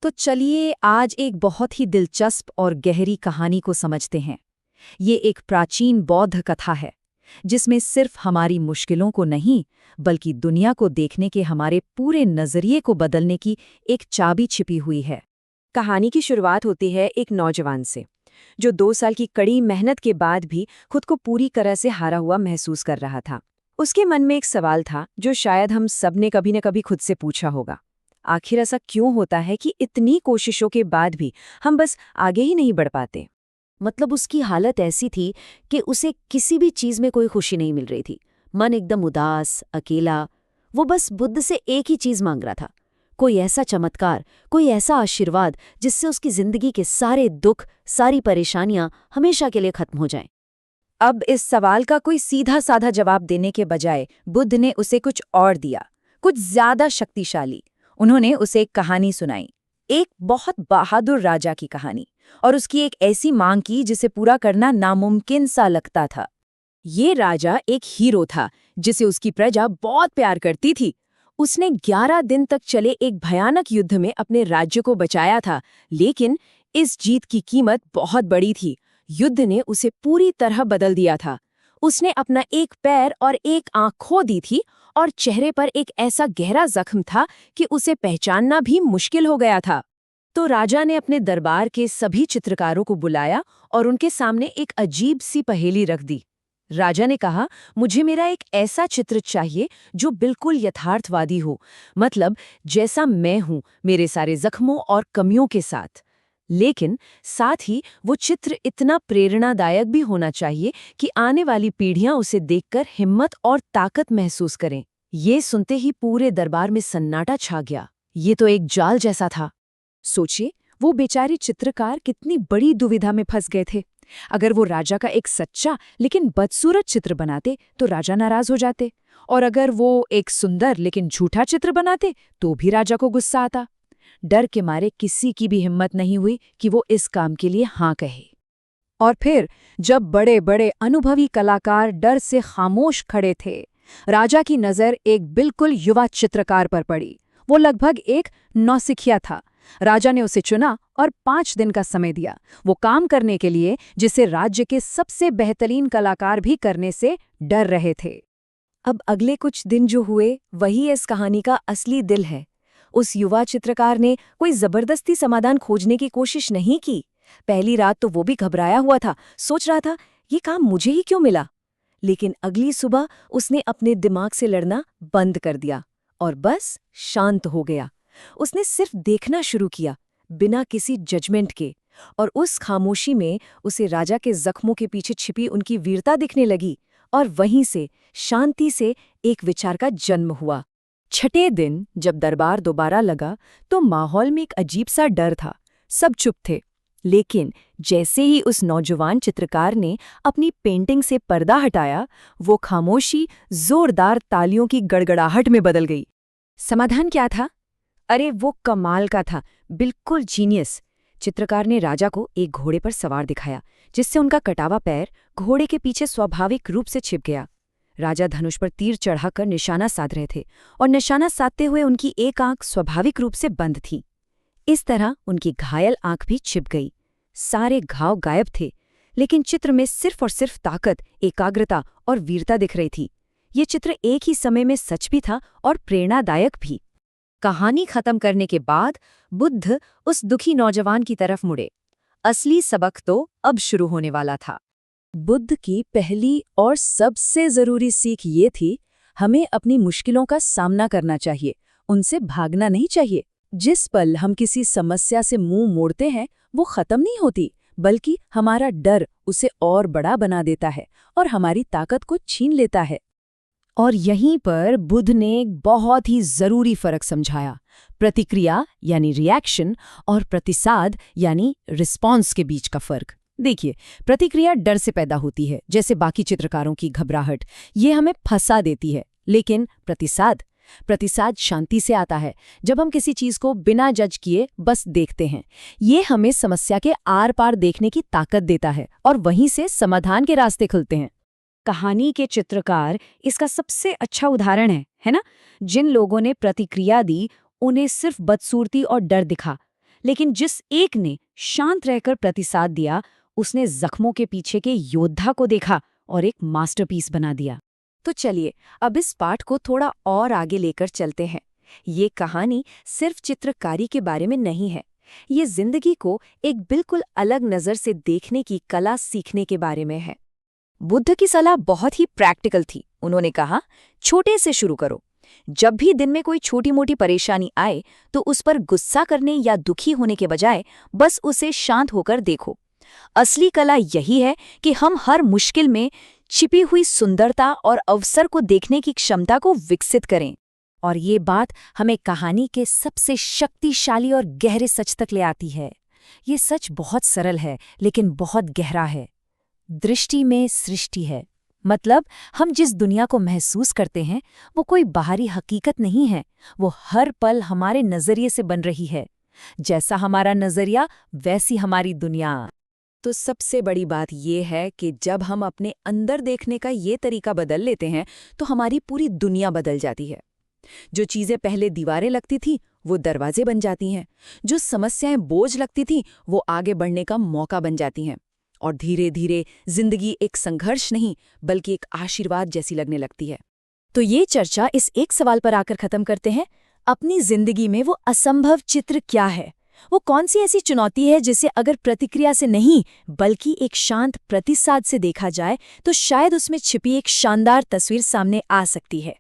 तो चलिए आज एक बहुत ही दिलचस्प और गहरी कहानी को समझते हैं। ये एक प्राचीन बौद्ध कथा है, जिसमें सिर्फ हमारी मुश्किलों को नहीं, बल्कि दुनिया को देखने के हमारे पूरे नजरिए को बदलने की एक चाबी छिपी हुई है। कहानी की शुरुआत होती है एक नौजवान से, जो 2 साल की कड़ी मेहनत के बाद भी खुद को पूरी तरह से हारा हुआ महसूस कर रहा था। उसके मन में एक सवाल था जो शायद हम सब ने कभी न कभी खुद से पूछा होगा। आखिर ऐसा क्यों होता है कि इतनी कोशिशों के बाद भी हम बस आगे ही नहीं बढ़ पाते? मतलब उसकी हालत ऐसी थी कि उसे किसी भी चीज में कोई खुशी नहीं मिल रही थी। मन एकदम उदास, अकेला। वो बस बुद्ध से एक ही चीज मांग रहा था, कोई ऐसा चमत्कार, कोई ऐसा आशीर्वाद जिससे उसकी जिंदगी के सारे दुख, सारी परेशानियां हमेशा के लिए खत्म हो जाएं। अब इस सवाल का कोई सीधा साधा जवाब देने के बजाय बुद्ध ने उसे कुछ और दिया, कुछ ज्यादा शक्तिशाली। उन्होंने उसे एक कहानी सुनाई, एक बहुत बहादुर राजा की कहानी, और उसकी एक ऐसी मांग की जिसे पूरा करना नामुमकिन सा लगता था। ये राजा एक हीरो था जिसे उसकी प्रजा बहुत प्यार करती थी। उसने 11 दिन तक चले एक भयानक युद्ध में अपने राज्य को बचाया था, लेकिन इस जीत की कीमत बहुत बड़ी थी। युद्ध ने उसे पूरी तरह बदल दिया था। उसने अपना एक पैर और एक आंख खो दी थी, और चेहरे पर एक ऐसा गहरा जख्म था कि उसे पहचानना भी मुश्किल हो गया था। तो राजा ने अपने दरबार के सभी चित्रकारों को बुलाया और उनके सामने एक अजीब सी पहेली रख दी। राजा ने कहा, मुझे मेरा एक ऐसा चित्र चाहिए जो बिल्कुल यथार्थवादी हो, मतलब जैसा मैं हूं, मेरे सारे जख्मों और कमियों के साथ। लेकिन साथ ही वो चित्र इतना प्रेरणादायक भी होना चाहिए कि आने वाली पीढ़ियां उसे देखकर हिम्मत और ताकत महसूस करें। ये सुनते ही पूरे दरबार में सन्नाटा छा गया। ये तो एक जाल जैसा था। सोचिए, वो बेचारे चित्रकार कितनी बड़ी दुविधा में फंस गए थे। अगर वो राजा का एक सच्चा लेकिन बदसूरत चित्र बनाते तो राजा नाराज हो जाते, और अगर वो एक सुंदर लेकिन झूठा चित्र बनाते तो भी राजा को गुस्सा आता। डर के मारे किसी की भी हिम्मत नहीं हुई कि वो इस काम के लिए हाँ कहे। और फिर जब बड़े बड़े अनुभवी कलाकार डर से खामोश खड़े थे, राजा की नज़र एक बिल्कुल युवा चित्रकार पर पड़ी। वो लगभग एक नौसिखिया था। राजा ने उसे चुना और 5 दिन का समय दिया, वो काम करने के लिए जिसे राज्य के सबसे बेहतरीन कलाकार भी करने से डर रहे थे। अब अगले कुछ दिन जो हुए, वही इस कहानी का असली दिल है। उस युवा चित्रकार ने कोई जबरदस्ती समाधान खोजने की कोशिश नहीं की। पहली रात तो वो भी घबराया हुआ था, सोच रहा था ये काम मुझे ही क्यों मिला। लेकिन अगली सुबह उसने अपने दिमाग से लड़ना बंद कर दिया और बस शांत हो गया। उसने सिर्फ देखना शुरू किया, बिना किसी जजमेंट के, और उस खामोशी में उसे राजा के जख्मों के पीछे छिपी उनकी वीरता दिखने लगी। और वहीं से शांति से एक विचार का जन्म हुआ। छठे दिन जब दरबार दोबारा लगा तो माहौल में एक अजीब सा डर था। सब चुप थे, लेकिन जैसे ही उस नौजवान चित्रकार ने अपनी पेंटिंग से पर्दा हटाया, वो खामोशी जोरदार तालियों की गड़गड़ाहट में बदल गई। समाधान क्या था? अरे वो कमाल का था, बिल्कुल जीनियस। चित्रकार ने राजा को एक घोड़े पर सवार दिखाया, जिससे उनका कटावा पैर घोड़े के पीछे स्वाभाविक रूप से छिप गया। राजा धनुष पर तीर चढ़ाकर निशाना साध रहे थे, और निशाना साधते हुए उनकी एक आंख स्वाभाविक रूप से बंद थी। इस तरह उनकी घायल आंख भी छिप गई। सारे घाव गायब थे, लेकिन चित्र में सिर्फ और सिर्फ ताकत, एकाग्रता और वीरता दिख रही थी। ये चित्र एक ही समय में सच भी था और प्रेरणादायक भी। कहानी खत्म करने के बाद बुद्ध उस दुखी नौजवान की तरफ मुड़े। असली सबक तो अब शुरू होने वाला था। बुद्ध की पहली और सबसे जरूरी सीख ये थी, हमें अपनी मुश्किलों का सामना करना चाहिए, उनसे भागना नहीं चाहिए। जिस पल हम किसी समस्या से मुंह मोड़ते हैं, वो खत्म नहीं होती, बल्कि हमारा डर उसे और बड़ा बना देता है और हमारी ताकत को छीन लेता है। और यहीं पर बुद्ध ने एक बहुत ही जरूरी फर्क समझाया, प्रतिक्रिया यानी रिएक्शन और प्रतिसाद यानी रिस्पॉन्स के बीच का फर्क। देखिए, प्रतिक्रिया डर से पैदा होती है, जैसे बाकी चित्रकारों की घबराहट, ये हमें फंसा देती है। लेकिन प्रतिसाद शांति से आता है, जब हम किसी चीज को बिना जज किए बस देखते हैं। ये हमें समस्या के आर पार देखने की ताकत देता है, और वहीं से समाधान के रास्ते खुलते हैं। कहानी के चित्रकार इसका सबसे अच्छा उदाहरण है ना? जिन लोगों ने प्रतिक्रिया दी, उन्हें सिर्फ बदसूरती और डर दिखा, लेकिन जिस एक ने शांत रहकर प्रतिसाद दिया, उसने जख्मों के पीछे के योद्धा को देखा और एक मास्टरपीस बना दिया। तो चलिए अब इस पाठ को थोड़ा और आगे लेकर चलते हैं। ये कहानी सिर्फ चित्रकारी के बारे में नहीं है, ये जिंदगी को एक बिल्कुल अलग नज़र से देखने की कला सीखने के बारे में है। बुद्ध की सलाह बहुत ही प्रैक्टिकल थी। उन्होंने कहा, छोटे से शुरू करो। जब भी दिन में कोई छोटी मोटी परेशानी आए तो उस पर गुस्सा करने या दुखी होने के बजाय बस उसे शांत होकर देखो। असली कला यही है कि हम हर मुश्किल में छिपी हुई सुंदरता और अवसर को देखने की क्षमता को विकसित करें। और ये बात हमें कहानी के सबसे शक्तिशाली और गहरे सच तक ले आती है। ये सच बहुत सरल है लेकिन बहुत गहरा है। दृष्टि में सृष्टि है। मतलब हम जिस दुनिया को महसूस करते हैं वो कोई बाहरी हकीकत नहीं है, वो हर पल हमारे नजरिए से बन रही है। जैसा हमारा नजरिया वैसी हमारी दुनिया। तो सबसे बड़ी बात यह है कि जब हम अपने अंदर देखने का ये तरीका बदल लेते हैं तो हमारी पूरी दुनिया बदल जाती है। जो चीज़ें पहले दीवारें लगती थीं वो दरवाजे बन जाती हैं, जो समस्याएं बोझ लगती थीं वो आगे बढ़ने का मौका बन जाती हैं, और धीरे धीरे जिंदगी एक संघर्ष नहीं बल्कि एक आशीर्वाद जैसी लगने लगती है। तो ये चर्चा इस एक सवाल पर आकर खत्म करते हैं, अपनी जिंदगी में वो असंभव चित्र क्या है? वो कौन सी ऐसी चुनौती है जिसे अगर प्रतिक्रिया से नहीं बल्कि एक शांत प्रतिसाद से देखा जाए तो शायद उसमें छिपी एक शानदार तस्वीर सामने आ सकती है।